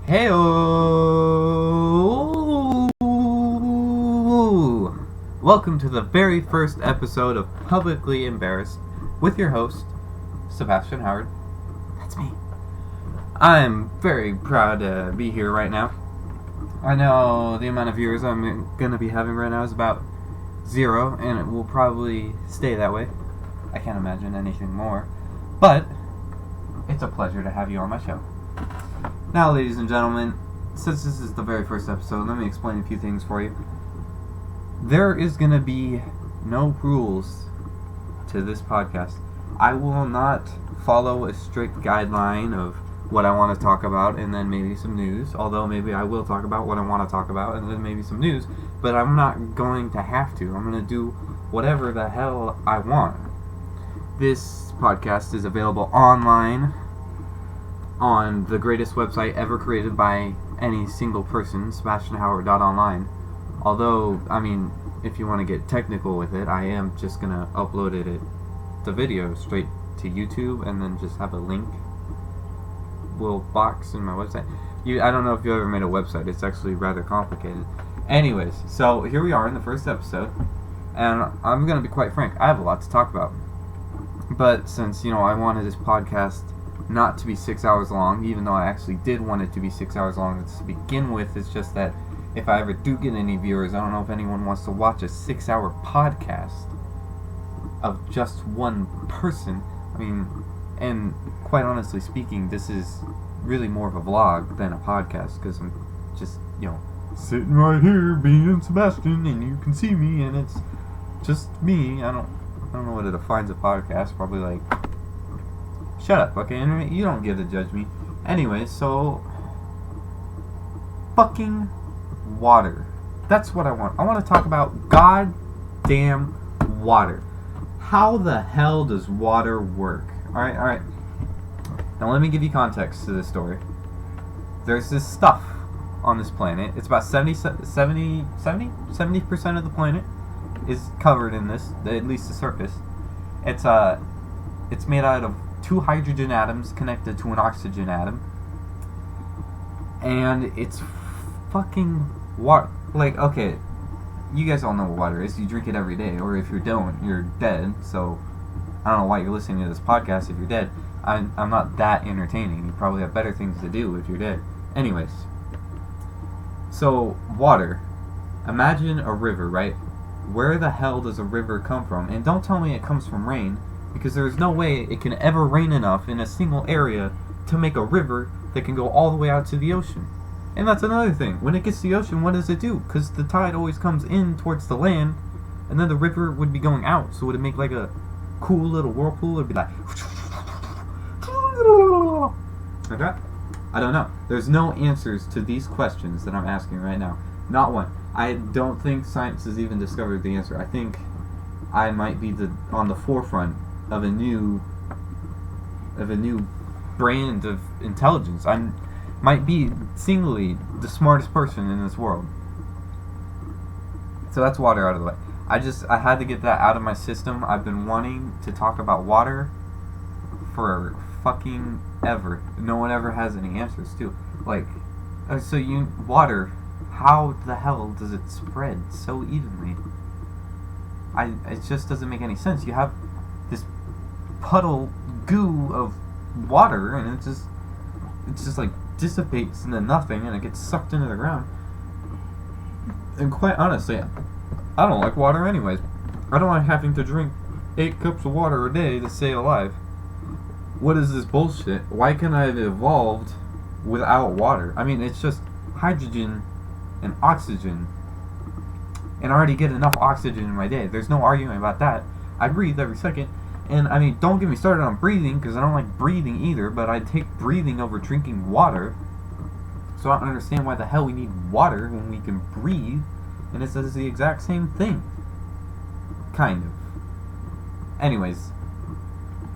Heyo! Welcome to the very first episode of Publicly Embarrassed with your host, Sebastian Howard. That's me. I'm very proud to be here right now. I know the amount of viewers I'm going to be having right now is about 0, and it will probably stay that way. I can't imagine anything more. But it's a pleasure to have you on my show. Now, ladies and gentlemen, since this is the very first episode, let me explain a few things for you. There is going to be no rules to this podcast. I will not follow a strict guideline of what I want to talk about and then maybe some news, although maybe I will talk about what I want to talk about and then maybe some news, but I'm not going to have to. I'm going to do whatever the hell I want. This podcast is available online on the greatest website ever created by any single person, SebastianHoward.online. Although, I mean, if you want to get technical with it, I am just going to upload the video straight to YouTube and then just have a link little box in my website. I don't know if you ever made a website. It's actually rather complicated. Anyways, so here we are in the first episode, and I'm going to be quite frank. I have a lot to talk about. But since, I wanted this podcast not to be 6 hours long, even though I actually did want it to be 6 hours long to begin with. It's just that if I ever do get any viewers, I don't know if anyone wants to watch a 6-hour podcast of just one person. I mean, and quite honestly speaking, this is really more of a vlog than a podcast, because I'm just, sitting right here being Sebastian, and you can see me, and it's just me. I don't know what it defines a podcast. Probably like, shut up, okay, internet? You don't get to judge me. Anyway, so fucking water. That's what I want. I want to talk about goddamn water. How the hell does water work? Alright. Now let me give you context to this story. There's this stuff on this planet. It's about 70% of the planet is covered in this, at least the surface. It's made out of 2 hydrogen atoms connected to an oxygen atom, and it's fucking water. Like, okay, you guys all know what water is. You drink it every day, or if you don't, you're dead. So I don't know why you're listening to this podcast if you're dead. I'm not that entertaining. You probably have better things to do if you're dead. Anyways, so water. Imagine a river, right? Where the hell does a river come from? And don't tell me it comes from rain, because there's no way it can ever rain enough in a single area to make a river that can go all the way out to the ocean. And that's another thing. When it gets to the ocean, what does it do? Because the tide always comes in towards the land, and then the river would be going out. So would it make like a cool little whirlpool? It would be like... Okay? I don't know. There's no answers to these questions that I'm asking right now. Not one. I don't think science has even discovered the answer. I think I might be on the forefront of a new brand of intelligence. I might be singly the smartest person in this world. So that's water out of the way. I had to get that out of my system. I've been wanting to talk about water for fucking ever. No one ever has any answers to. Like, water, how the hell does it spread so evenly? It just doesn't make any sense. You have this puddle goo of water, and it just like dissipates into nothing, and it gets sucked into the ground. And quite honestly, I don't like water anyways. I don't like having to drink 8 cups of water a day to stay alive. What is this bullshit? Why can't I have evolved without water? I mean, it's just hydrogen and oxygen, and I already get enough oxygen in my day. There's no arguing about that. I breathe every second, and I mean, don't get me started on breathing, because I don't like breathing either, but I take breathing over drinking water. So I don't understand why the hell we need water when we can breathe, and it says the exact same thing. Kind of. Anyways,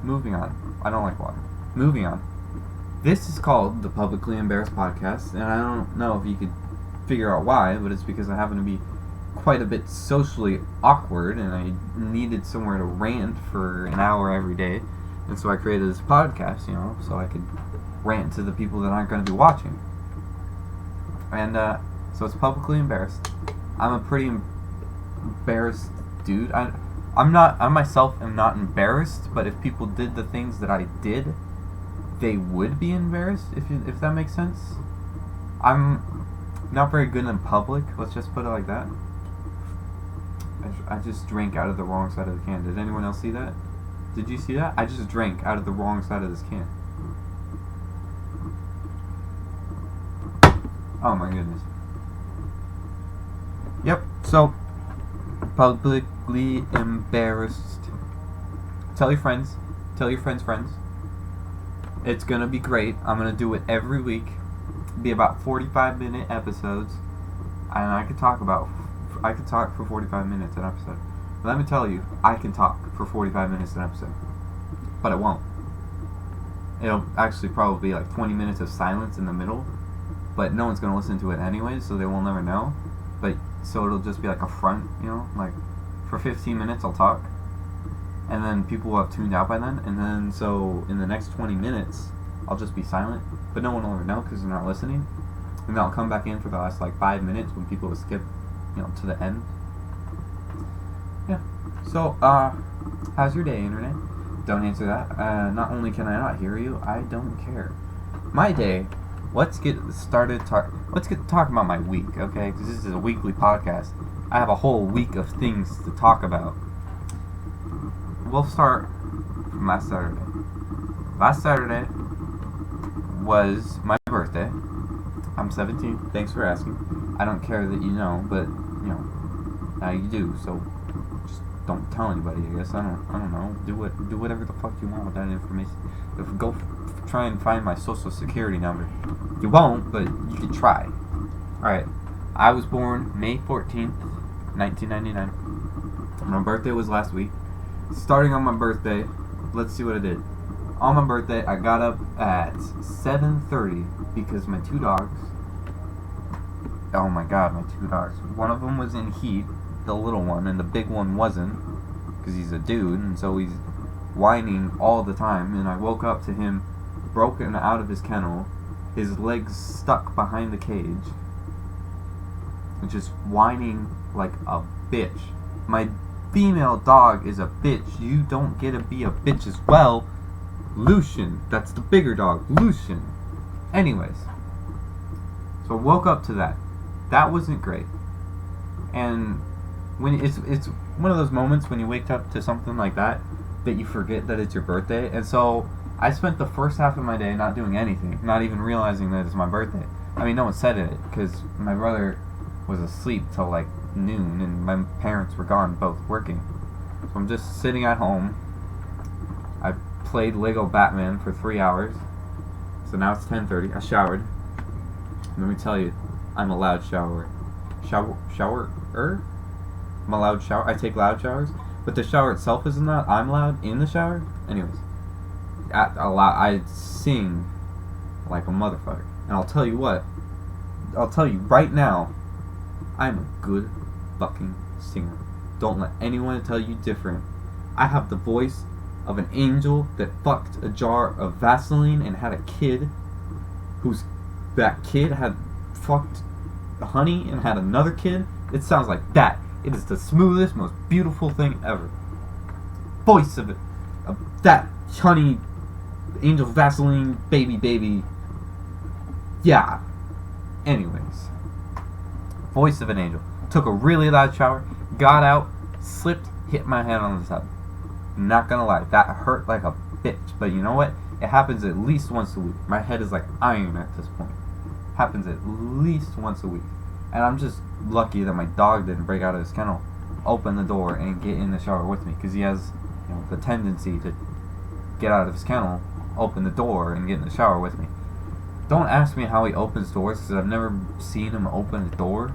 moving on. I don't like water. Moving on. This is called the Publicly Embarrassed Podcast, and I don't know if you could figure out why, but it's because I happen to be quite a bit socially awkward, and I needed somewhere to rant for an hour every day, and so I created this podcast, so I could rant to the people that aren't going to be watching. And so it's publicly embarrassed. I'm a pretty embarrassed dude. I myself am not embarrassed, but if people did the things that I did, they would be embarrassed, if that makes sense. I'm not very good in public, let's just put it like that. I just drank out of the wrong side of the can. Did anyone else see that? Did you see that? I just drank out of the wrong side of this can. Oh my goodness. Yep, so publicly embarrassed. Tell your friends. Tell your friends' friends. It's gonna be great. I'm gonna do it every week. Be about 45-minute episodes, and I could talk for 45 minutes an episode. But let me tell you, I can talk for 45 minutes an episode, but it won't. It'll actually probably be like 20 minutes of silence in the middle, but no one's gonna listen to it anyways, so they will never know. But so it'll just be like a front, like for 15 minutes I'll talk, and then people will have tuned out by then, and then so in the next 20 minutes I'll just be silent, but no one will ever know because they're not listening, and then I'll come back in for the last like 5 minutes when people will skip, to the end. Yeah. So, how's your day, internet? Don't answer that. Not only can I not hear you, I don't care. My day. Let's get started. Let's get talking about my week, okay? Because this is a weekly podcast. I have a whole week of things to talk about. We'll start from last Saturday. Last Saturday was my birthday. I'm 17. Thanks for asking. I don't care that you know, but now you do. So just don't tell anybody. I guess I don't know. Do whatever the fuck you want with that information. Go try and find my social security number. You won't, but you can try. All right. I was born May 14th, 1999. My birthday was last week. Starting on my birthday, let's see what I did. On my birthday, I got up at 7:30 because my two dogs. Oh my god, my two dogs. One of them was in heat, the little one, and the big one wasn't, because he's a dude, and so he's whining all the time. And I woke up to him broken out of his kennel, his legs stuck behind the cage, and just whining like a bitch. My female dog is a bitch. You don't get to be a bitch as well. Lucian, that's the bigger dog, Lucian. Anyways, so I woke up to that. That wasn't great. And when it's one of those moments when you wake up to something like that you forget that it's your birthday. And so I spent the first half of my day not doing anything, not even realizing that it's my birthday. I mean, no one said it because my brother was asleep till like noon and my parents were gone, both working. So I'm just sitting at home. I played Lego Batman for 3 hours. So now it's 10:30. I showered. Let me tell you, I'm a loud showerer. Showerer? I'm a loud shower. I take loud showers. But the shower itself isn't loud. I'm loud in the shower. Anyways, I sing like a motherfucker. And I'll tell you what. I'll tell you right now, I'm a good fucking singer. Don't let anyone tell you different. I have the voice of an angel that fucked a jar of Vaseline and had a kid that kid had fucked honey and had another kid. It sounds like that. It is the smoothest, most beautiful thing ever. Voice of that honey, angel Vaseline, baby. Yeah. Anyways. Voice of an angel. Took a really loud shower, got out, slipped, hit my head on the tub. Not gonna lie, that hurt like a bitch. But you know what? It happens at least once a week. My head is like iron at this point. Happens at least once a week. And I'm just lucky that my dog didn't break out of his kennel, open the door, and get in the shower with me. Because he has the tendency to get out of his kennel, open the door, and get in the shower with me. Don't ask me how he opens doors, because I've never seen him open a door.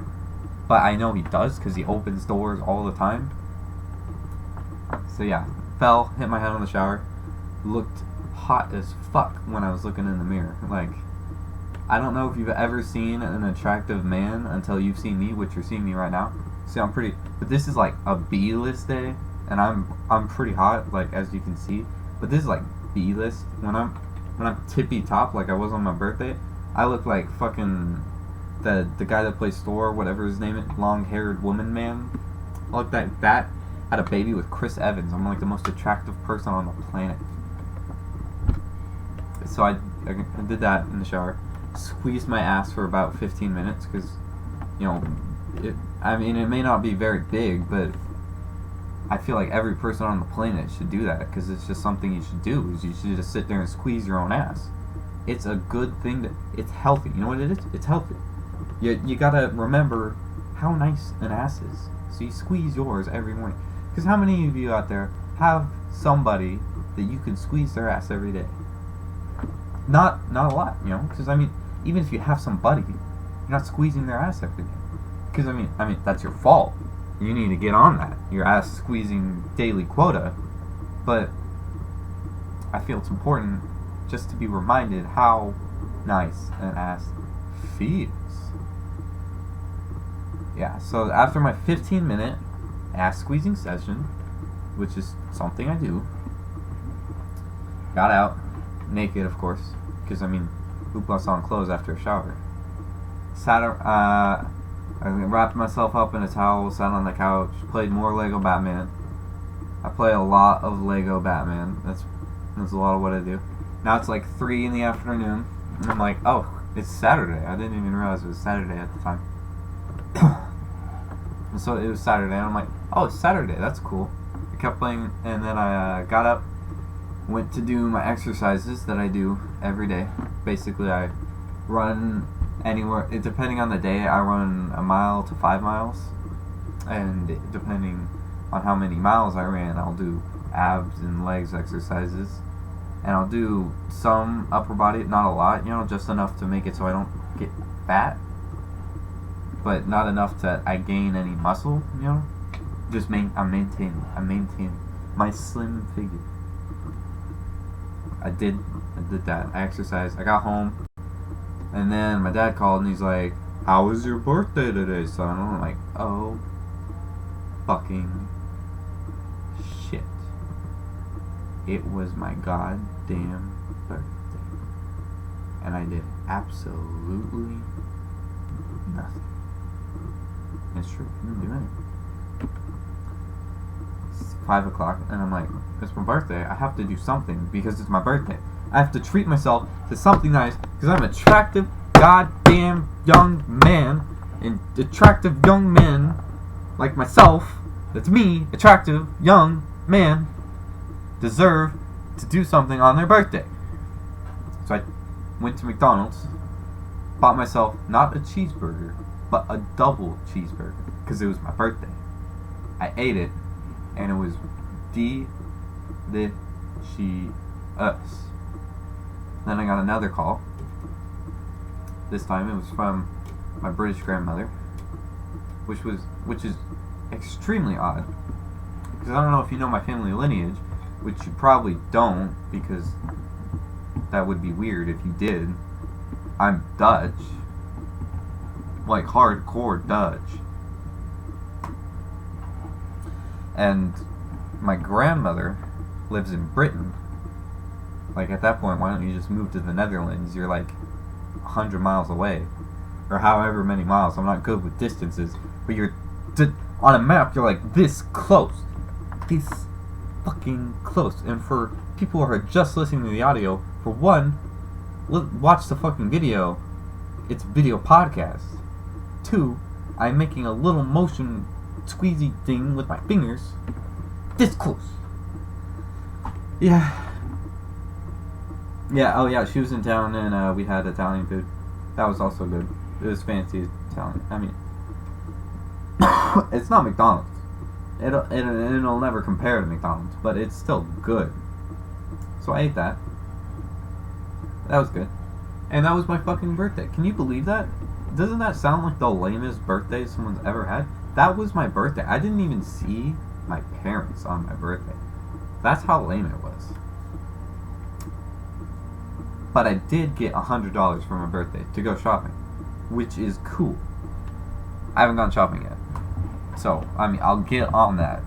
But I know he does, because he opens doors all the time. So yeah, fell, hit my head on the shower, looked hot as fuck when I was looking in the mirror. Like, I don't know if you've ever seen an attractive man until you've seen me, which you're seeing me right now. See, I'm pretty, but this is like a B-list day, and I'm pretty hot, like as you can see. But this is like B-list. When I'm tippy top, like I was on my birthday, I look like fucking the guy that plays Thor, whatever his name is, long-haired woman man, like that had a baby with Chris Evans. I'm like the most attractive person on the planet. So I did that in the shower, squeezed my ass for about 15 minutes because, you know, it may not be very big, but I feel like every person on the planet should do that because it's just something you should do. Is you should just sit there and squeeze your own ass. It's a good thing. It's healthy. You know what it is? It's healthy. You gotta remember how nice an ass is. So you squeeze yours every morning. Because how many of you out there have somebody that you can squeeze their ass every day? Not a lot, you know. Because even if you have somebody, you're not squeezing their ass every day. Because that's your fault. You need to get on that. Your ass squeezing daily quota. But I feel it's important just to be reminded how nice an ass feels. Yeah, so after my 15-minute ass squeezing session, which is something I do, got out, naked of course, because who puts on clothes after a shower? I wrapped myself up in a towel, sat on the couch, played more Lego Batman. I play a lot of Lego Batman. That's a lot of what I do. Now it's like 3 in the afternoon, and I'm like, oh, it's Saturday. I didn't even realize it was Saturday at the time. And so it was Saturday, and I'm like, oh, it's Saturday, that's cool. I kept playing, and then I got up, went to do my exercises that I do every day. Basically, I run anywhere, depending on the day, I run 1 mile to 5 miles, and depending on how many miles I ran, I'll do abs and legs exercises, and I'll do some upper body, not a lot, just enough to make it so I don't get fat, but not enough that I gain any muscle, just I'm maintaining my slim figure. I did that. I exercised. I got home, and then my dad called and he's like, "How was your birthday today, son?" And I'm like, "Oh, fucking shit! It was my goddamn birthday, and I did absolutely nothing." It's true. I didn't do anything. It's 5 o'clock, and I'm like, it's my birthday. I have to do something because it's my birthday. I have to treat myself to something nice because I'm an attractive, goddamn young man, and attractive young men like myself, that's me, attractive young man, deserve to do something on their birthday. So I went to McDonald's, bought myself not a cheeseburger, but a double cheeseburger because it was my birthday. I ate it, and it was delicious. Then I got another call. This time it was from my British grandmother, which is extremely odd because I don't know if you know my family lineage, which you probably don't because that would be weird if you did. I'm Dutch. Like hardcore Dutch. And my grandmother lives in Britain. Like at that point, why don't you just move to the Netherlands? You're like 100 miles away. Or however many miles. I'm not good with distances. But you're on a map, you're like this close. This fucking close. And for people who are just listening to the audio, for one, watch the fucking video. It's a video podcast. 2, I'm making a little motion squeezy thing with my fingers. This close. Yeah, oh yeah, she was in town and we had Italian food. That was also good. It was fancy Italian. It's not McDonald's. It'll never compare to McDonald's, but it's still good. So I ate that. That was good. And that was my fucking birthday. Can you believe that? Doesn't that sound like the lamest birthday someone's ever had? That was my birthday. I didn't even see my parents on my birthday. That's how lame it was. But I did get $100 for my birthday to go shopping, which is cool. I haven't gone shopping yet. So, I'll get on that.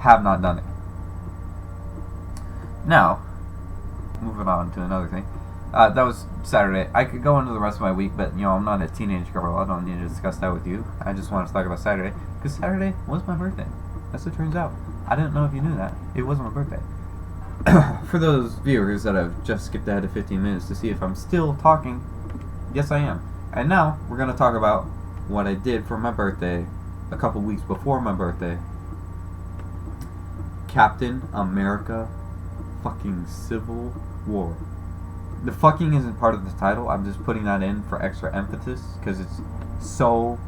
Have not done it. Now, moving on to another thing. That was Saturday. I could go into the rest of my week, but I'm not a teenage girl. I don't need to discuss that with you. I just wanted to talk about Saturday because Saturday was my birthday. As it turns out, I didn't know if you knew that. It was my birthday. For those viewers that have just skipped ahead to 15 minutes to see if I'm still talking, yes, I am. And now we're gonna talk about what I did for my birthday a couple weeks before my birthday. Captain America fucking Civil War. The fucking isn't part of the title. I'm just putting that in for extra emphasis because it's so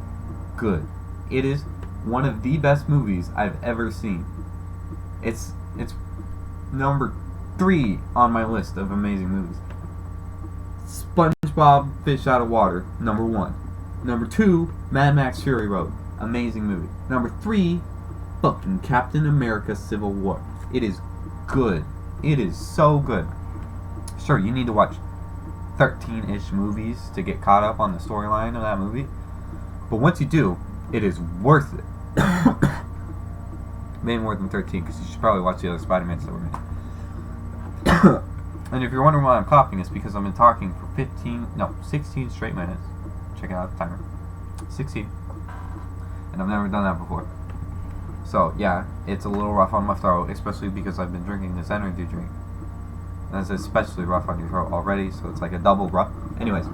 good. It is one of the best movies I've ever seen. It's number 3 on my list of amazing movies. SpongeBob Fish Out of Water, number 1. Number 2, Mad Max Fury Road, amazing movie. Number 3, fucking Captain America Civil War. It is good. It is so good. Sure, you need to watch 13-ish movies to get caught up on the storyline of that movie. But once you do, it is worth it. Maybe more than 13, because you should probably watch the other Spider-Mans that were made. And if you're wondering why I'm coughing, it's because I've been talking for 16 straight minutes. Check out the timer. 16. And I've never done that before. So, yeah, it's a little rough on my throat, especially because I've been drinking this energy drink. And it's especially rough on your throat already, so it's like a double rough. Anyways,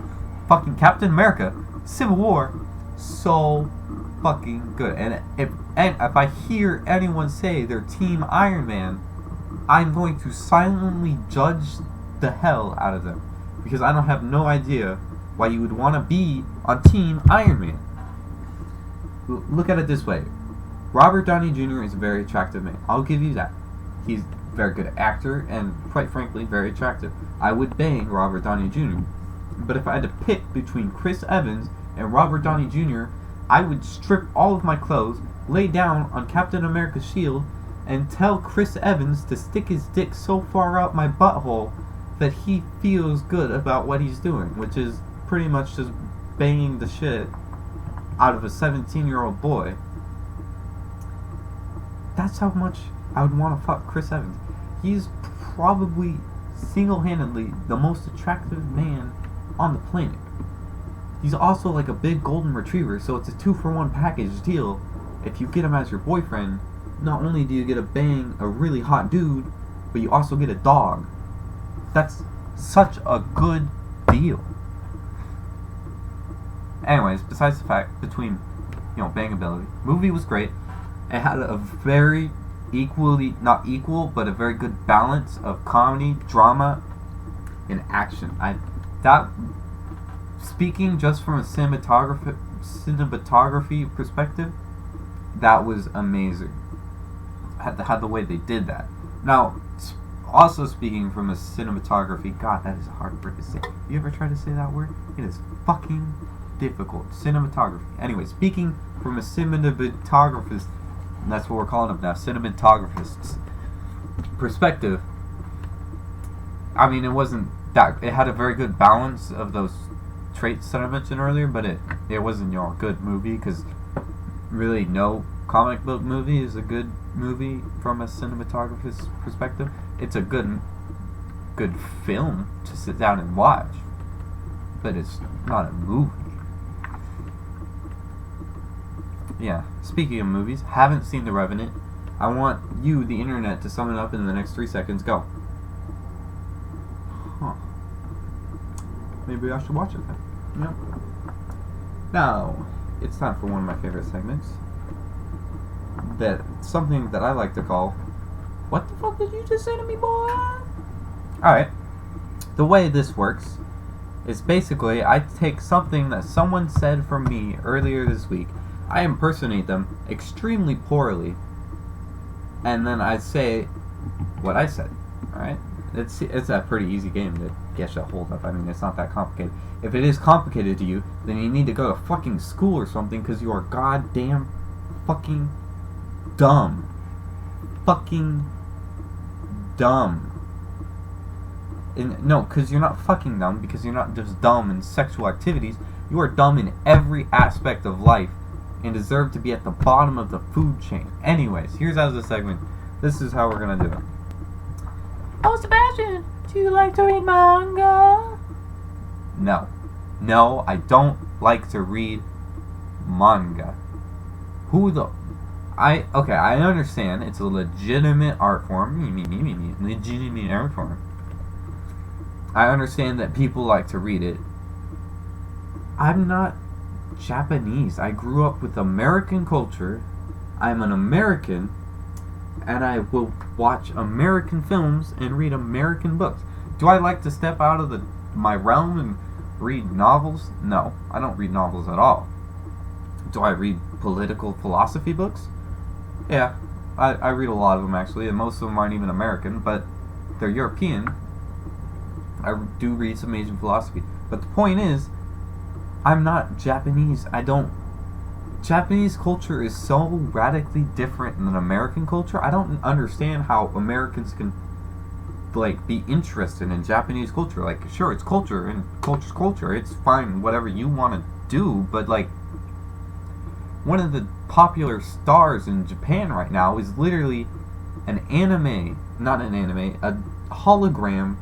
fucking Captain America Civil War, so fucking good. And if I hear anyone say they're Team Iron Man, I'm going to silently judge the hell out of them, because I don't have no idea why you would want to be on Team Iron Man. Look at it this way. Robert Downey Jr. is a very attractive man. I'll give you that. He's a very good actor and, quite frankly, very attractive. I would bang Robert Downey Jr. But if I had to pick between Chris Evans and Robert Downey Jr., I would strip all of my clothes, lay down on Captain America's shield, and tell Chris Evans to stick his dick so far out my butthole that he feels good about what he's doing, which is pretty much just banging the shit out of a 17-year-old boy. That's how much I would want to fuck Chris Evans. He's probably single-handedly the most attractive man on the planet. He's also like a big golden retriever, so it's a 2-for-1 package deal. If you get him as your boyfriend, not only do you get to bang a really hot dude, but you also get a dog. That's such a good deal. Anyways, besides the fact between, bangability, movie was great. It had a very not equal, but a very good balance of comedy, drama, and action. Speaking just from a cinematography perspective, that was amazing. Had the way they did that. Now, also speaking from a cinematography, God, that is a hard word to say. You ever try to say that word? It is fucking difficult. Cinematography. Anyway, speaking from a cinematographist, that's what we're calling them now, cinematographist's perspective, I mean, it wasn't that, it had a very good balance of those traits that I mentioned earlier, but it wasn't, a good movie, because really no comic book movie is a good movie from a cinematographist's perspective. It's a good film to sit down and watch, but it's not a movie. Yeah, speaking of movies, haven't seen The Revenant. I want you, the internet, to sum it up in the next 3 seconds. Go. Huh. Maybe I should watch it then. Yep. Now, it's time for one of my favorite segments. Something that I like to call, what the fuck did you just say to me, boy? Alright. The way this works is basically I take something that someone said from me earlier this week, I impersonate them extremely poorly, and then I say what I said. Alright? It's a pretty easy game to get you a hold of. I mean, it's not that complicated. If it is complicated to you, then you need to go to fucking school or something, because you are goddamn fucking dumb. Fucking dumb. No, because you're not fucking dumb, because you're not just dumb in sexual activities. You are dumb in every aspect of life and deserve to be at the bottom of the food chain. Anyways, here's how the segment. This is how we're gonna do it. Oh, Sebastian, do you like to read manga? No. No, I don't like to read manga. I understand it's a legitimate art form. Legitimate art form. I understand that people like to read it. I'm not Japanese. I grew up with American culture. I'm an American, and I will watch American films and read American books. Do I like to step out of my realm and read novels? No, I don't read novels at all. Do I read political philosophy books? Yeah, I read a lot of them actually, and most of them aren't even American, but they're European. I do read some Asian philosophy. But the point is, I'm not Japanese. Japanese culture is so radically different than American culture. I don't understand how Americans can be interested in Japanese culture. Like, sure, it's culture and culture's culture. It's fine, whatever you want to do. But one of the popular stars in Japan right now is literally a hologram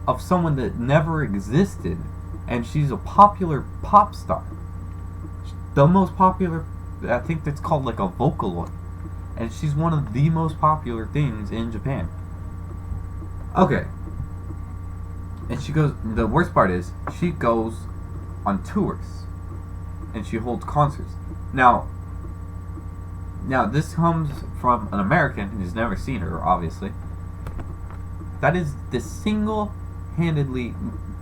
of someone that never existed, and she's a popular pop star. The most popular, I think that's called a Vocaloid, and she's one of the most popular things in Japan. Okay. And the worst part is, she goes on tours, and she holds concerts. Now this comes from an American who's never seen her, obviously. That is the single-handedly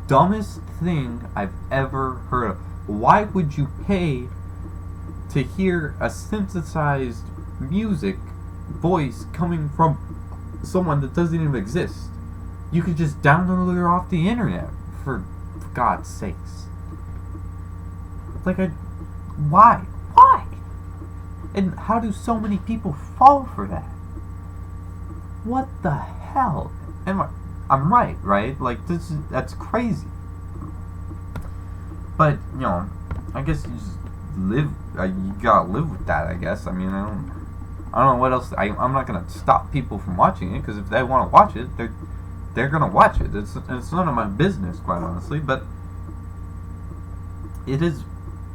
dumbest thing I've ever heard of. Why would you pay to hear a synthesized music voice coming from someone that doesn't even exist? You could just download her off the internet, for God's sakes. Why? Why? And how do so many people fall for that? What the hell? I'm right? That's crazy. But, I guess you just live, you gotta live with that, I guess. I mean, I don't know what else. I'm not gonna stop people from watching it, because if they want to watch it, they're gonna watch it. It's none of my business, quite honestly. But it is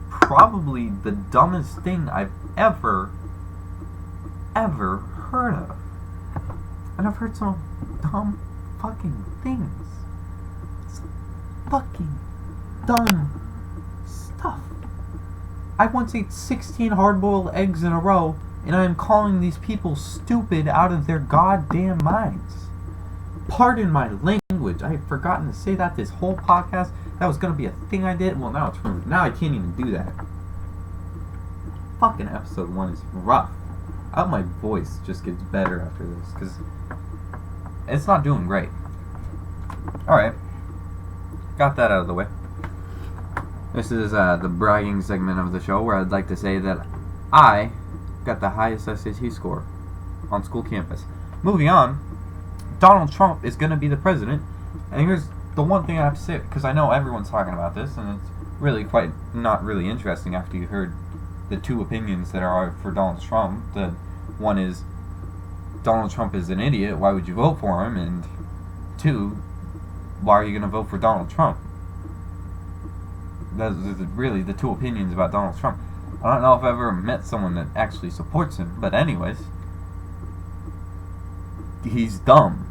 probably the dumbest thing I've ever heard of. And I've heard some dumb fucking things. It's fucking dumb stuff. I once ate 16 hard-boiled eggs in a row, and I am calling these people stupid out of their goddamn minds. Pardon my language. I have forgotten to say that this whole podcast. That was going to be a thing I did. Well, now it's ruined. Now I can't even do that. Fucking episode 1 is rough. I hope my voice just gets better after this, because it's not doing great. Alright. Got that out of the way. This is the bragging segment of the show, where I'd like to say that I got the highest SAT score on school campus. Moving on, Donald Trump is going to be the president, and here's the one thing I have to say, because I know everyone's talking about this, and it's really quite not really interesting after you heard the two opinions that are for Donald Trump. The one is, Donald Trump is an idiot, why would you vote for him? And two, why are you going to vote for Donald Trump? Those are really the two opinions about Donald Trump. I don't know if I've ever met someone that actually supports him, but anyways, he's dumb.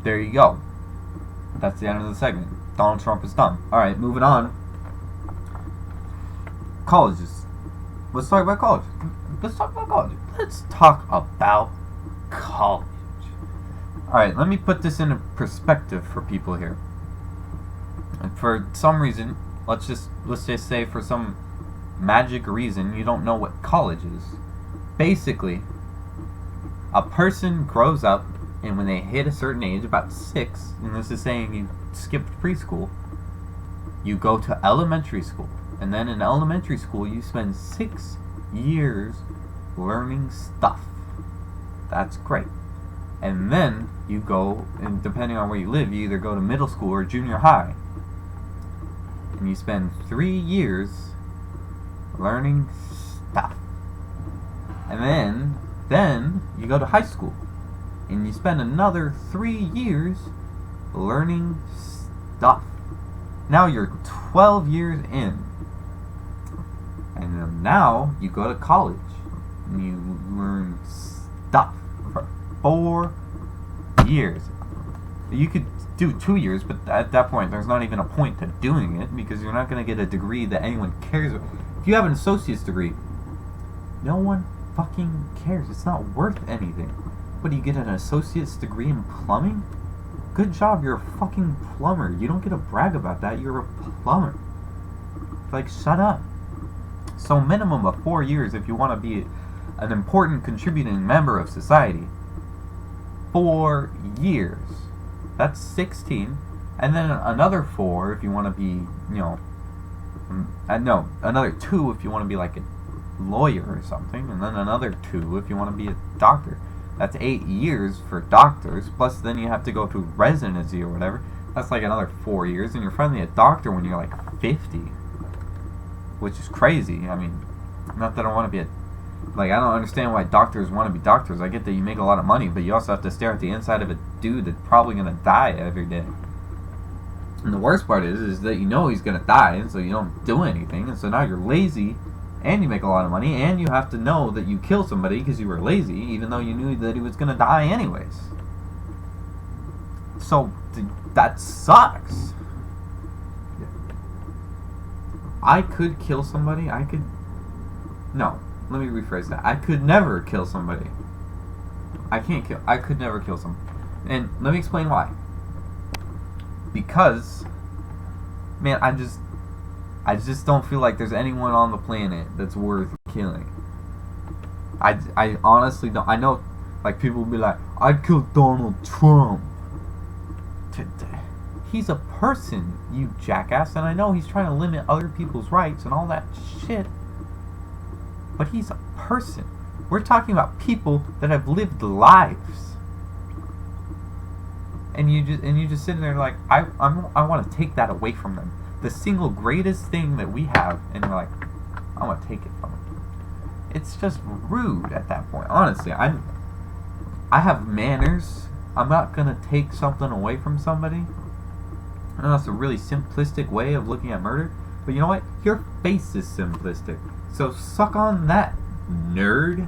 There you go. That's the end of the segment. Donald Trump is dumb. Alright, moving on. Colleges. Let's talk about college. Let's talk about college. Alright, let me put this into perspective for people here. And for some reason, let's just say for some magic reason, you don't know what college is. Basically, a person grows up, and when they hit a certain age, about 6, and this is saying you skipped preschool, you go to elementary school. And then in elementary school, you spend 6 years learning stuff. That's great. And then you go, and depending on where you live, you either go to middle school or junior high. And you spend 3 years learning stuff. And then you go to high school. And you spend another 3 years learning stuff. Now you're 12 years in. And then now you go to college. And you learn stuff for 4 years. You could do 2 years, but at that point there's not even a point to doing it because you're not going to get a degree that anyone cares about. If you have an associate's degree, no one fucking cares. It's not worth anything. What, do you get an associate's degree in plumbing? Good job, you're a fucking plumber. You don't get to brag about that. You're a plumber. Like, shut up. So minimum of 4 years if you want to be an important contributing member of society. 4 years. That's 16. And then another 4 if you want to be, no, another 2 if you want to be like a lawyer or something. And then another 2 if you want to be a doctor. That's 8 years for doctors. Plus then you have to go to residency or whatever. That's like another 4 years. And you're finally a doctor when you're like 50. Which is crazy. I mean, not that I want to be a... Like, I don't understand why doctors want to be doctors. I get that you make a lot of money, but you also have to stare at the inside of a dude that's probably going to die every day. And the worst part is that you know he's going to die, and so you don't do anything. And so now you're lazy, and you make a lot of money, and you have to know that you killed somebody because you were lazy, even though you knew that he was going to die anyways. So, that sucks. I could kill somebody. No, let me rephrase that. I could never kill somebody. I could never kill someone. And let me explain why. Because, man, I just don't feel like there's anyone on the planet that's worth killing. I honestly don't. I know, like, people will be like, I'd kill Donald Trump. He's a person, you jackass, and I know he's trying to limit other people's rights and all that shit. But he's a person. We're talking about people that have lived lives. And you just sitting there like, I want to take that away from them. The single greatest thing that we have, and you're like, I want to take it from them. It's just rude at that point. Honestly, I have manners. I'm not gonna take something away from somebody. I know that's a really simplistic way of looking at murder, but you know what? Your face is simplistic. So suck on that, nerd.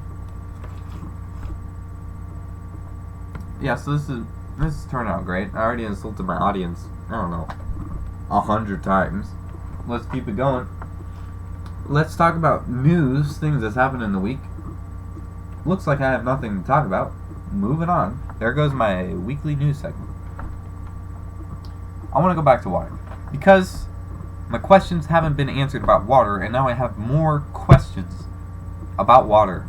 Yeah, so this is turning out great. I already insulted my audience, I don't know, 100 times. Let's keep it going. Let's talk about news, things that's happened in the week. Looks like I have nothing to talk about. Moving on. There goes my weekly news segment. I want to go back to water. Because my questions haven't been answered about water, and now I have more questions about water.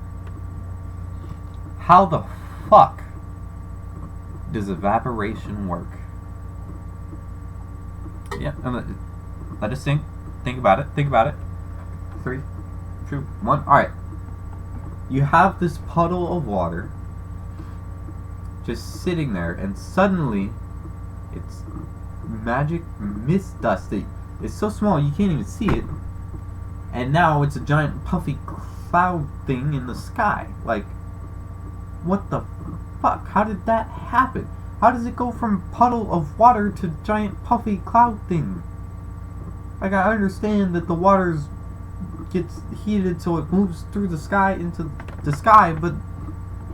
How the fuck does evaporation work? Yeah, let us think. Think about it. 3, 2, 1. Alright. You have this puddle of water just sitting there, and suddenly it's magic mist dust that is so small you can't even see it, and now it's a giant puffy cloud thing in the sky. Like, what the fuck? How did that happen? How does it go from puddle of water to giant puffy cloud thing? Like, I understand that the water gets heated so it moves through the sky into the sky, but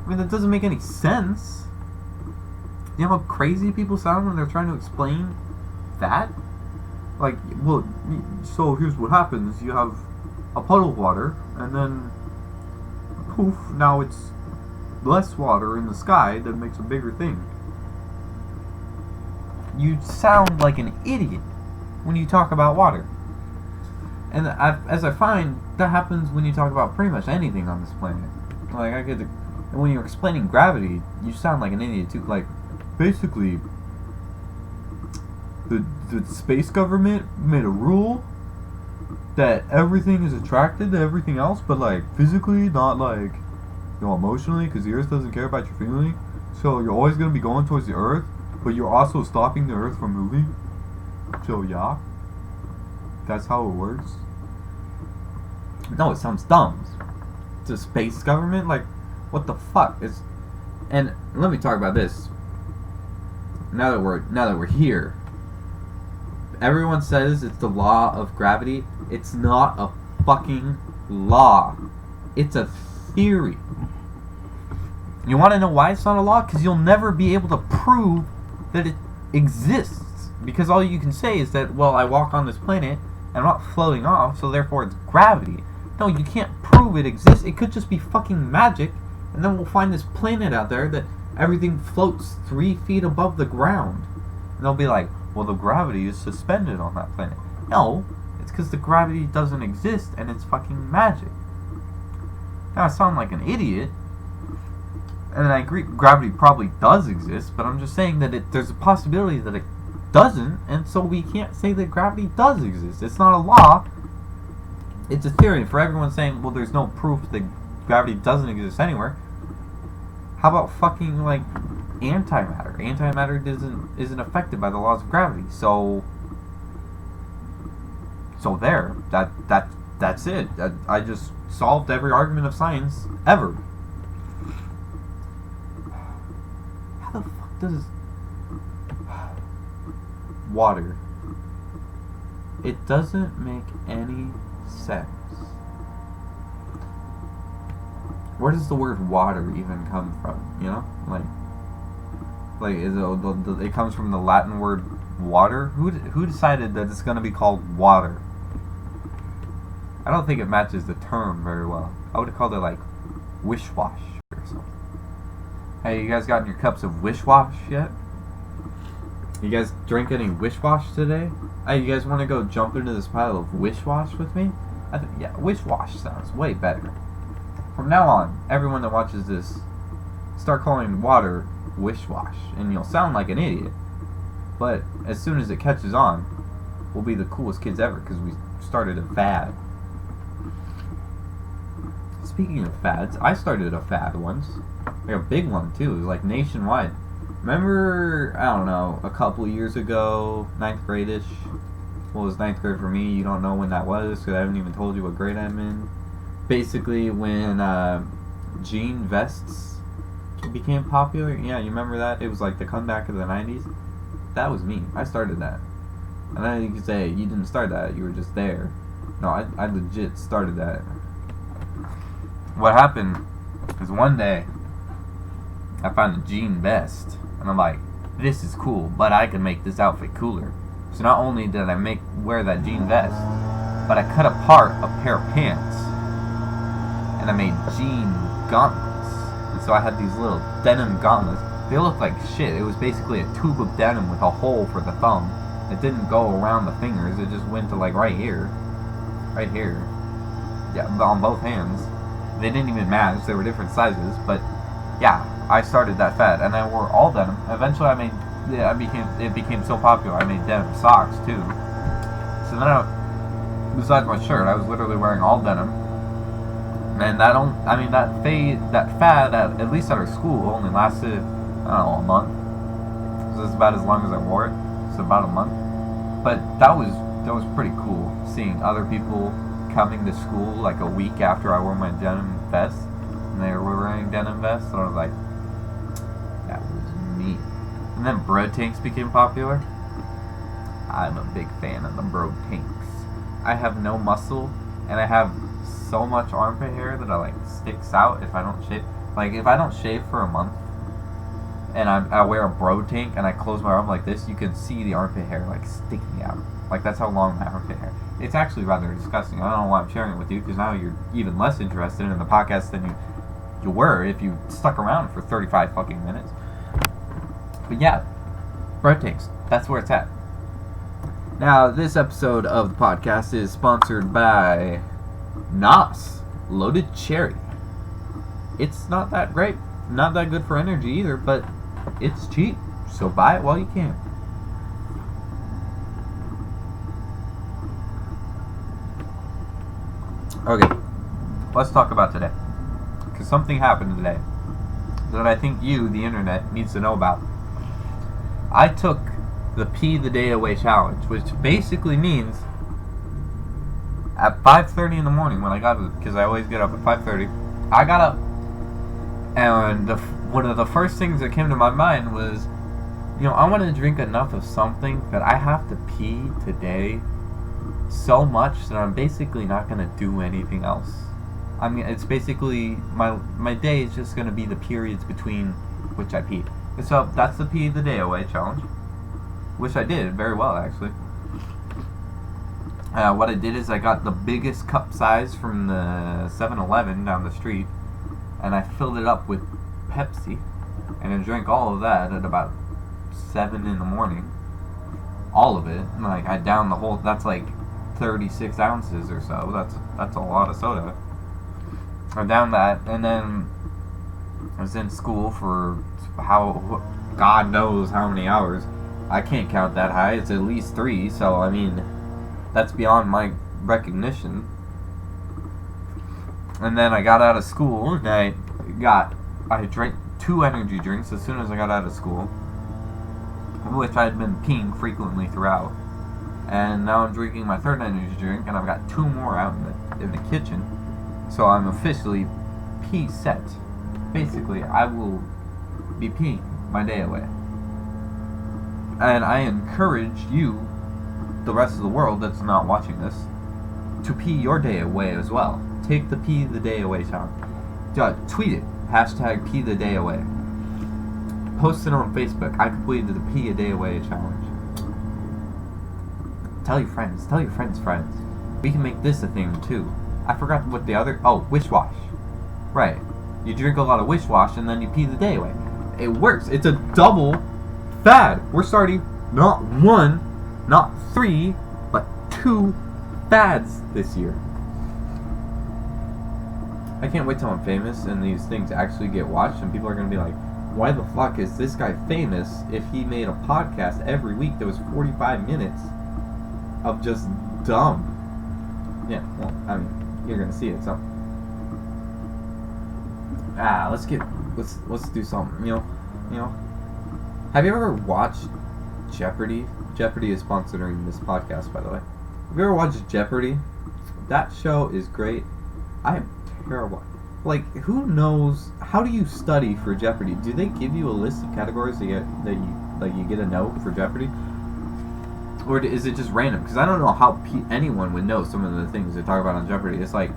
I mean, that doesn't make any sense. You know how crazy people sound when they're trying to explain that? Like, well, so here's what happens. You have a puddle of water, and then poof, now it's less water in the sky that makes a bigger thing. You sound like an idiot when you talk about water. And as I find, that happens when you talk about pretty much anything on this planet. Like, and when you're explaining gravity, you sound like an idiot too. Like, basically, the space government made a rule that everything is attracted to everything else, but like physically, not like, emotionally, because the Earth doesn't care about your feeling. So you're always going to be going towards the Earth, but you're also stopping the Earth from moving. So yeah, that's how it works. No, it sounds dumb. It's a space government? Like, what the fuck? And let me talk about this. Now that we're here, Everyone says it's the law of gravity. It's not a fucking law. It's a theory. You want to know why it's not a law? Because you'll never be able to prove that it exists. Because all you can say is that, well, I walk on this planet and I'm not floating off, so therefore it's gravity. No, you can't prove it exists. It could just be fucking magic, and then we'll find this planet out there that everything floats 3 feet above the ground. And they'll be like, well, the gravity is suspended on that planet. No, it's because the gravity doesn't exist and it's fucking magic. Now, I sound like an idiot, and I agree, gravity probably does exist, but I'm just saying that there's a possibility that it doesn't, and so we can't say that gravity does exist. It's not a law, it's a theory. For everyone saying, well, there's no proof that gravity doesn't exist anywhere, how about fucking, like, antimatter? Antimatter isn't affected by the laws of gravity, so there. That's it. I just solved every argument of science ever. How the fuck does water? It doesn't make any sense. Where does the word water even come from? You know, it comes from the Latin word water. Who decided that it's gonna be called water? I don't think it matches the term very well. I would have called it like Wish-Wosh or something. Hey, you guys gotten your cups of Wish-Wosh yet? You guys drink any Wish-Wosh today? Hey, you guys want to go jump into this pile of Wish-Wosh with me? Yeah, Wish-Wosh sounds way better. From now on, everyone that watches this, start calling water Wish-Wosh, and you'll sound like an idiot. But as soon as it catches on, we'll be the coolest kids ever because we started a fad. Speaking of fads, I started a fad once. Like a big one too. It was like nationwide. Remember, I don't know, a couple years ago, 9th grade-ish. What was 9th grade for me? You don't know when that was because I haven't even told you what grade I'm in. Basically, when jean vests became popular. Yeah, you remember that? It was like the comeback of the 90s. That was me. I started that. And then you can say, you didn't start that, you were just there. No, I legit started that. What happened is one day, I found a jean vest, and I'm like, this is cool, but I can make this outfit cooler. So not only did I wear that jean vest, but I cut apart a pair of pants, and I made jean gauntlets. And so I had these little denim gauntlets. They looked like shit. It was basically a tube of denim with a hole for the thumb. It didn't go around the fingers, it just went to like right here. Right here. Yeah, on both hands. They didn't even match, they were different sizes, but yeah, I started that fad, and I wore all denim. Eventually it became so popular, I made denim socks too. So then besides my shirt, I was literally wearing all denim. And that fad, at least at our school, only lasted, I don't know, a month. So that's about as long as I wore it. It's about a month. But that was pretty cool, seeing other people coming to school like a week after I wore my denim vest, and they were wearing denim vests, so I was like, that was me. And then bro tanks became popular. I'm a big fan of the bro tanks. I have no muscle, and I have so much armpit hair that like sticks out if I don't shave. Like if I don't shave for a month, and I wear a bro tank and I close my arm like this, you can see the armpit hair like sticking out. Like that's how long my armpit hair. It's actually rather disgusting. I don't know why I'm sharing it with you, because now you're even less interested in the podcast than you were if you stuck around for 35 fucking minutes. But yeah, bro tanks. That's where it's at. Now, this episode of the podcast is sponsored by Nos Loaded Cherry. It's not that great, not that good for energy either, but it's cheap, so buy it while you can. Okay, let's talk about today. Because something happened today that I think you, the internet, needs to know about. I took the Pee the Day Away challenge, which basically means at 5:30 in the morning when I got up, because I always get up at 5:30, I got up, and one of the first things that came to my mind was, I want to drink enough of something that I have to pee today so much that I'm basically not going to do anything else. I mean, it's basically, my day is just going to be the periods between which I pee. So that's the pee the day away challenge, which I did very well, actually. What I did is I got the biggest cup size from the 7-Eleven down the street, and I filled it up with Pepsi, and I drank all of that at about 7 in the morning. All of it. Like, I downed the whole, that's like 36 ounces or so. That's a lot of soda. I downed that, and then I was in school for God knows how many hours. I can't count that high. It's at least 3, so I mean, that's beyond my recognition. And then I got out of school, and I drank 2 energy drinks as soon as I got out of school, which I had been peeing frequently throughout. And now I'm drinking my 3rd energy drink, and I've got 2 more out in the kitchen. So I'm officially pee set. Basically, I will be peeing my day away. And I encourage you, the rest of the world that's not watching this, to pee your day away as well. Take the pee the day away challenge. Tweet it. # pee the day away. Post it on Facebook. I completed the pee a day away challenge. Tell your friends. Tell your friends' friends. We can make this a thing too. I forgot what the other... Oh, Wish-Wosh. Right. You drink a lot of Wish-Wosh and then you pee the day away. It works. It's a double fad. We're starting not 1, not 3, but 2 fads this year. I can't wait till I'm famous and these things actually get watched and people are going to be like, why the fuck is this guy famous if he made a podcast every week that was 45 minutes of just dumb? Yeah, well, I mean, you're going to see it, so. Let's do something, you know. Have you ever watched Jeopardy? Jeopardy is sponsoring this podcast, by the way. Have you ever watched Jeopardy? That show is great. I am terrible. Like, who knows? How do you study for Jeopardy? Do they give you a list of categories that you get a note for Jeopardy, or is it just random? Because I don't know how anyone would know some of the things they talk about on Jeopardy. It's like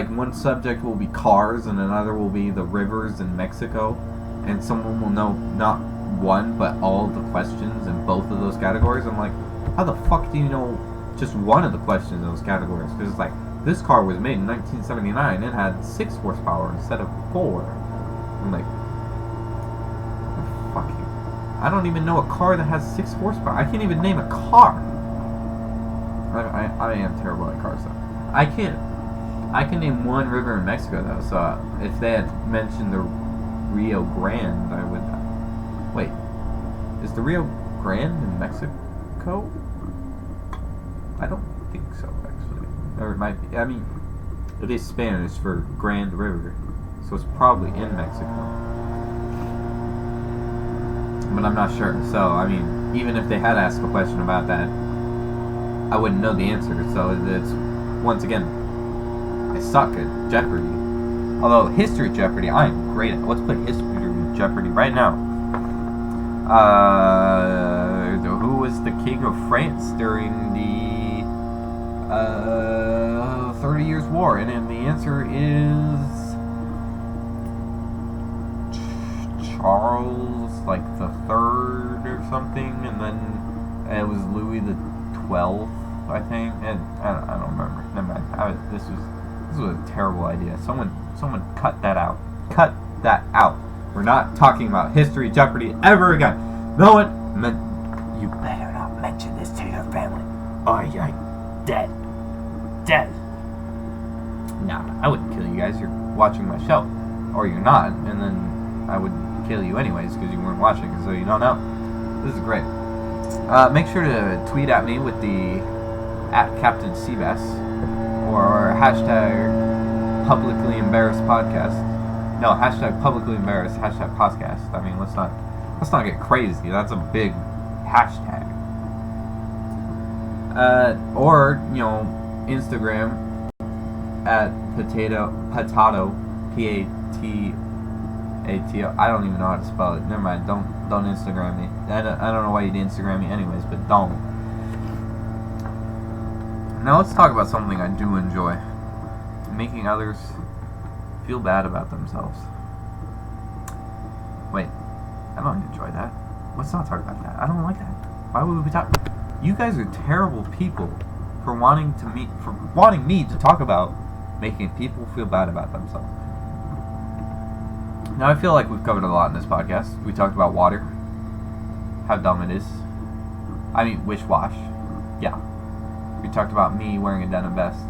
one subject will be cars and another will be the rivers in Mexico, and someone will know not one but all the questions in both of those categories. I'm like, how the fuck do you know just one of the questions in those categories? Because it's like, this car was made in 1979. It had 6 horsepower instead of 4. I'm like, fuck you. I don't even know a car that has 6 horsepower. I can't even name a car. I am terrible at cars, though. I can name one river in Mexico, though. So if they had mentioned the Rio Grande, I would. Wait, is the Rio Grande in Mexico? I don't think so, actually. Or it might be. I mean, it is Spanish for Grand River, so it's probably in Mexico. But I'm not sure. So, I mean, even if they had asked a question about that, I wouldn't know the answer. So it's, once again, I suck at Jeopardy. Although History Jeopardy, I am great at. Let's play History Jeopardy right now. Who was the king of France during the 30 Years War? And then the answer is Charles, like the 3rd or something, and then it was Louis the 12th, I think. And I don't remember. Never mind. This was a terrible idea. Someone cut that out. Cut that out. We're not talking about History Jeopardy ever again. No one meant. You better not mention this to your family, or you're dead. Dead. Nah, I wouldn't kill you guys. You're watching my show, or you're not, and then I would kill you anyways because you weren't watching, so you don't know. This is great. Make sure to tweet at me with the @Captain Seabass or #Publicly Embarrassed Podcast. No, #Publicly Embarrassed #Podcast. I mean, let's not get crazy. That's a big hashtag. Or Instagram @potato PATATO A-T-O. I don't even know how to spell it. Never mind. Don't Instagram me. I don't know why you'd Instagram me anyways, but don't. Now let's talk about something I do enjoy. Making others feel bad about themselves. Wait. I don't enjoy that. Let's not talk about that. I don't like that. Why would we talk? You guys are terrible people for wanting me to talk about making people feel bad about themselves. Now, I feel like we've covered a lot in this podcast. We talked about water, how dumb it is. I mean, Wish-Wosh. Yeah. We talked about me wearing a denim vest.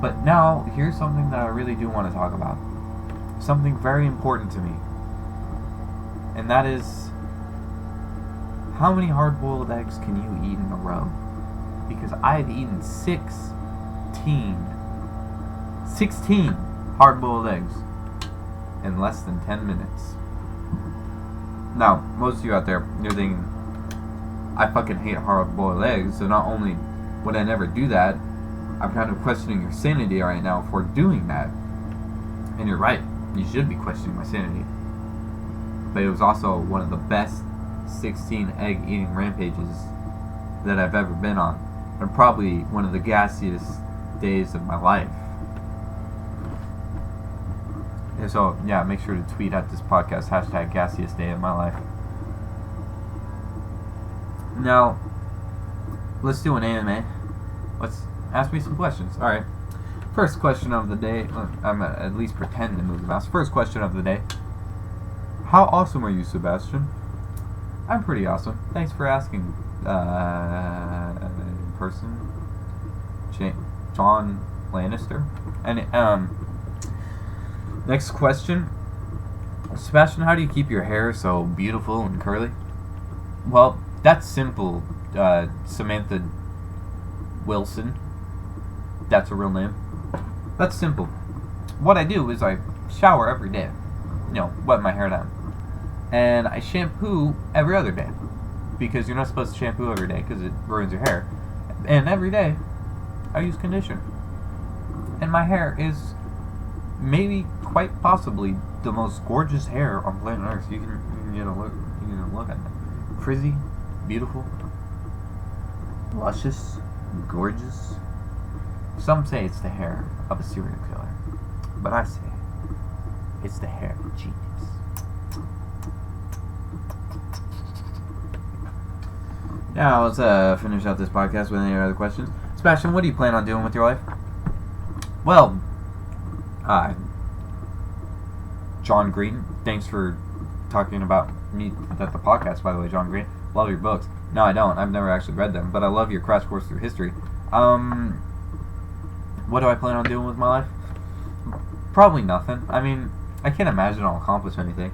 But now, here's something that I really do want to talk about. Something very important to me. And that is, how many hard-boiled eggs can you eat in a row? Because I've eaten 16 hard-boiled eggs in less than 10 minutes. Now, most of you out there, you're thinking, I fucking hate hard-boiled eggs, so not only would I never do that, I'm kind of questioning your sanity right now for doing that. And you're right, you should be questioning my sanity. But it was also one of the best 16 egg eating rampages that I've ever been on. And probably one of the gassiest days of my life. And so, yeah, make sure to tweet at this podcast, hashtag gassiest day of my life. Now, let's do an AMA. Let's ask me some questions. Alright. First question of the day. I'm going to at least pretend to move the mouse. First question of the day. How awesome are you, Sebastian? I'm pretty awesome. Thanks for asking, person. John Lannister. And, next question. Sebastian, how do you keep your hair so beautiful and curly? Well, that's simple, Samantha Wilson. That's a real name. That's simple. What I do is I shower every day. You know, wet my hair down. And I shampoo every other day. Because you're not supposed to shampoo every day because it ruins your hair. And every day, I use conditioner. And my hair is maybe, quite possibly, the most gorgeous hair on planet Earth. You can get a look. You can look at it. Frizzy, beautiful, luscious, gorgeous. Some say it's the hair of a serial killer, but I say it's the hair of a genius. Now let's finish out this podcast with any other questions. Sebastian, what do you plan on doing with your life? Well, John Green, thanks for talking about me at the podcast, by the way, John Green. Love your books. No, I don't. I've never actually read them, but I love your crash course through history. What do I plan on doing with my life? Probably nothing. I mean, I can't imagine I'll accomplish anything.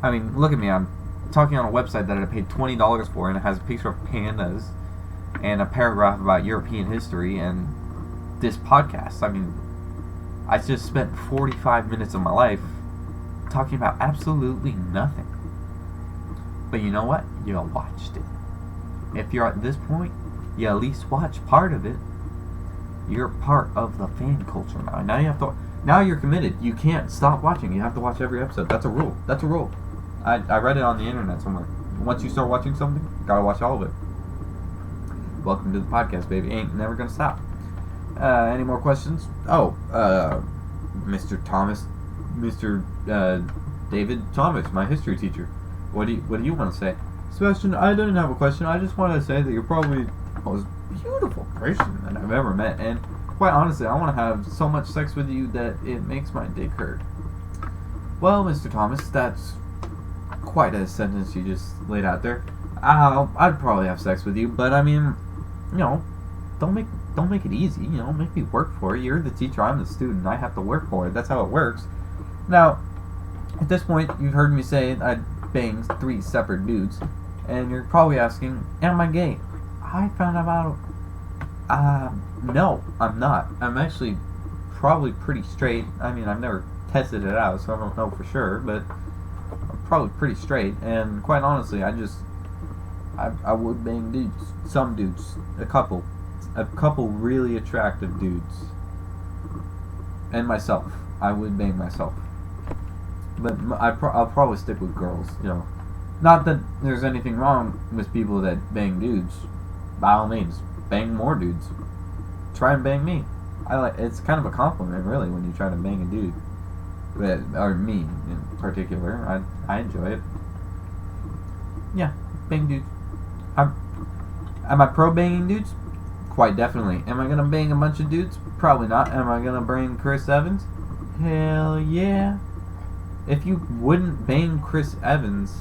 I mean, look at me. I'm talking on a website that I paid $20 for, and it has a picture of pandas and a paragraph about European history and this podcast. I mean, I just spent 45 minutes of my life talking about absolutely nothing. But you know what? You watched it. If you're at this point, you at least watch part of it. You're part of the fan culture now. Now you're committed. You can't stop watching. You have to watch every episode. That's a rule. That's a rule. I read it on the internet somewhere. Once you start watching something, gotta watch all of it. Welcome to the podcast, baby. Ain't never gonna stop. Any more questions? Oh, Mr. David Thomas, my history teacher. What do you want to say? Sebastian, I didn't have a question. I just wanted to say that you're probably the most beautiful person that I've ever met. And quite honestly, I want to have so much sex with you that it makes my dick hurt. Well, Mr. Thomas, that's quite a sentence you just laid out there. I'd probably have sex with you, but I mean, you know, don't make it easy. You know, make me work for it. You're the teacher, I'm the student. I have to work for it. That's how it works. Now, at this point, you've heard me say I'd bang 3 separate dudes, and you're probably asking, am I gay? I found out, no, I'm not. I'm actually probably pretty straight. I mean, I've never tested it out, so I don't know for sure, but I'm probably pretty straight, and quite honestly, I would bang dudes. Some dudes. A couple really attractive dudes. And myself. I would bang myself. but I'll probably stick with girls. Not that there's anything wrong with people that bang dudes. By all means, bang more dudes. Try and bang me. It's kind of a compliment, really, when you try to bang a dude. Or me in particular. I enjoy it. Yeah, bang dudes. Am I pro banging dudes? Quite definitely. Am I gonna bang a bunch of dudes? Probably not. Am I gonna bang Chris Evans? Hell yeah. If you wouldn't bang Chris Evans,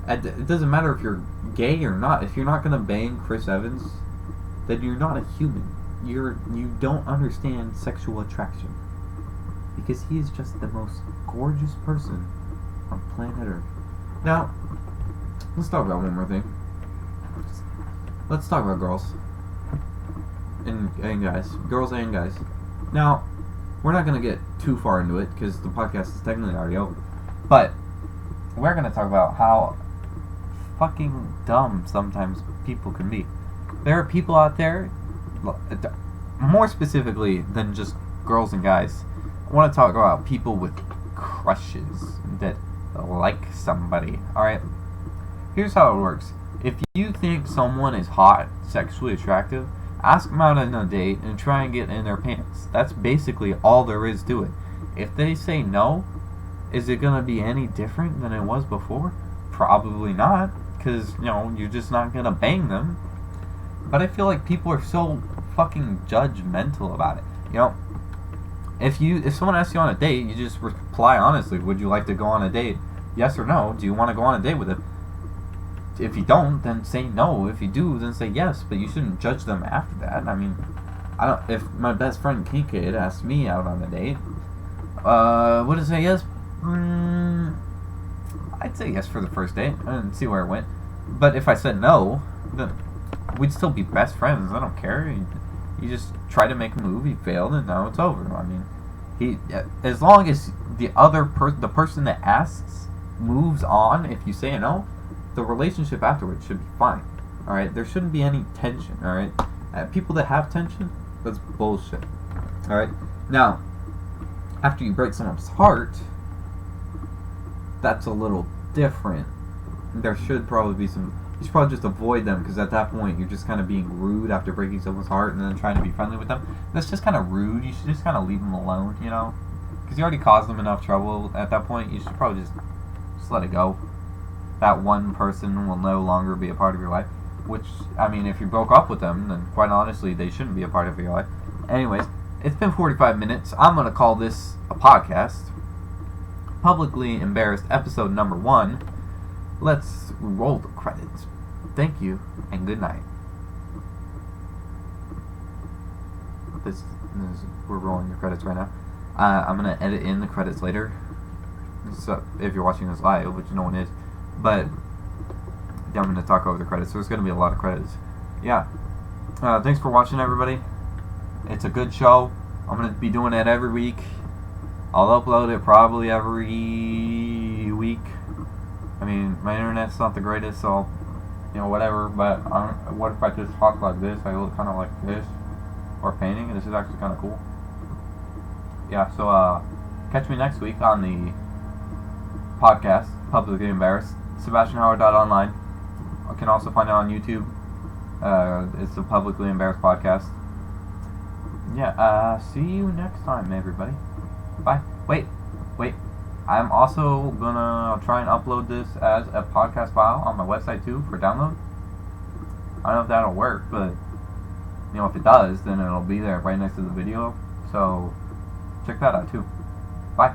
it doesn't matter if you're gay or not. If you're not gonna bang Chris Evans, then you're not a human. You don't understand sexual attraction. Because he is just the most gorgeous person on planet Earth. Now, let's talk about one more thing. Let's talk about girls. And guys. Girls and guys. Now, we're not going to get too far into it because the podcast is technically already over. But, we're going to talk about how fucking dumb sometimes people can be. There are people out there, more specifically than just girls and guys. I want to talk about people with crushes that like somebody. Alright? Here's how it works. If you think someone is hot, sexually attractive, ask them out on a date and try and get in their pants. That's basically all there is to it. If they say no, is it going to be any different than it was before? Probably not, because, you're just not going to bang them. But I feel like people are so fucking judgmental about it. If someone asks you on a date, you just reply honestly. Would you like to go on a date? Yes or no? Do you want to go on a date with him? If you don't, then say no. If you do, then say yes. But you shouldn't judge them after that. I mean, if my best friend Kid asked me out on a date, would I say yes? I'd say yes for the first date and see where it went. But if I said no, then we'd still be best friends. I don't care. You just try to make a move. He failed, and now it's over. I mean, as long as the the person that asks moves on. If you say no, the relationship afterwards should be fine. Alright? There shouldn't be any tension. Alright? People that have tension, that's bullshit. Alright? Now, after you break someone's heart, that's a little different. There should probably be some... You should probably just avoid them, because at that point, you're just kind of being rude after breaking someone's heart and then trying to be friendly with them. That's just kind of rude. You should just kind of leave them alone, Because you already caused them enough trouble at that point. You should probably just let it go. That one person will no longer be a part of your life. Which, I mean, if you broke up with them, then quite honestly, they shouldn't be a part of your life. Anyways, it's been 45 minutes. I'm going to call this a podcast. Publicly Embarrassed, episode number 1. Let's roll the credits. Thank you, and good night. We're rolling the credits right now. I'm going to edit in the credits later. So, if you're watching this live, which no one is. But I'm going to talk over the credits. There's going to be a lot of credits. Yeah. Thanks for watching, everybody. It's a good show. I'm going to be doing it every week. I'll upload it probably every week. I mean, my internet's not the greatest, so, whatever. But what if I just talk like this? I look kind of like this. Or painting. And this is actually kind of cool. Yeah, so catch me next week on the podcast, Publicly Embarrassed. SebastianHoward.online. You can also find it on YouTube. It's the Publicly Embarrassed podcast. Yeah, see you next time, everybody. Bye. Wait. I'm also gonna try and upload this as a podcast file on my website too for download. I don't know if that'll work, but if it does, then it'll be there right next to the video. So check that out too. Bye.